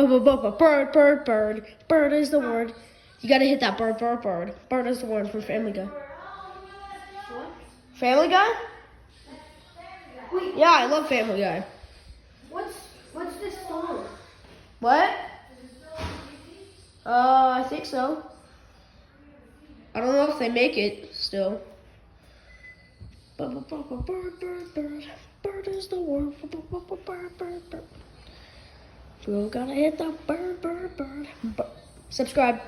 Bird, bird, bird. Bird is the word. You gotta hit that bird, bird, bird. Bird is the word from Family Guy. What? Family Guy? Wait, Yeah, I love Family Guy. what's this song? What? I think so. I don't know if they make it still. Bird, bird, bird, bird. Bird is the word. Bird, bird, bird. We all gotta hit that bird, bird, bird. Subscribe.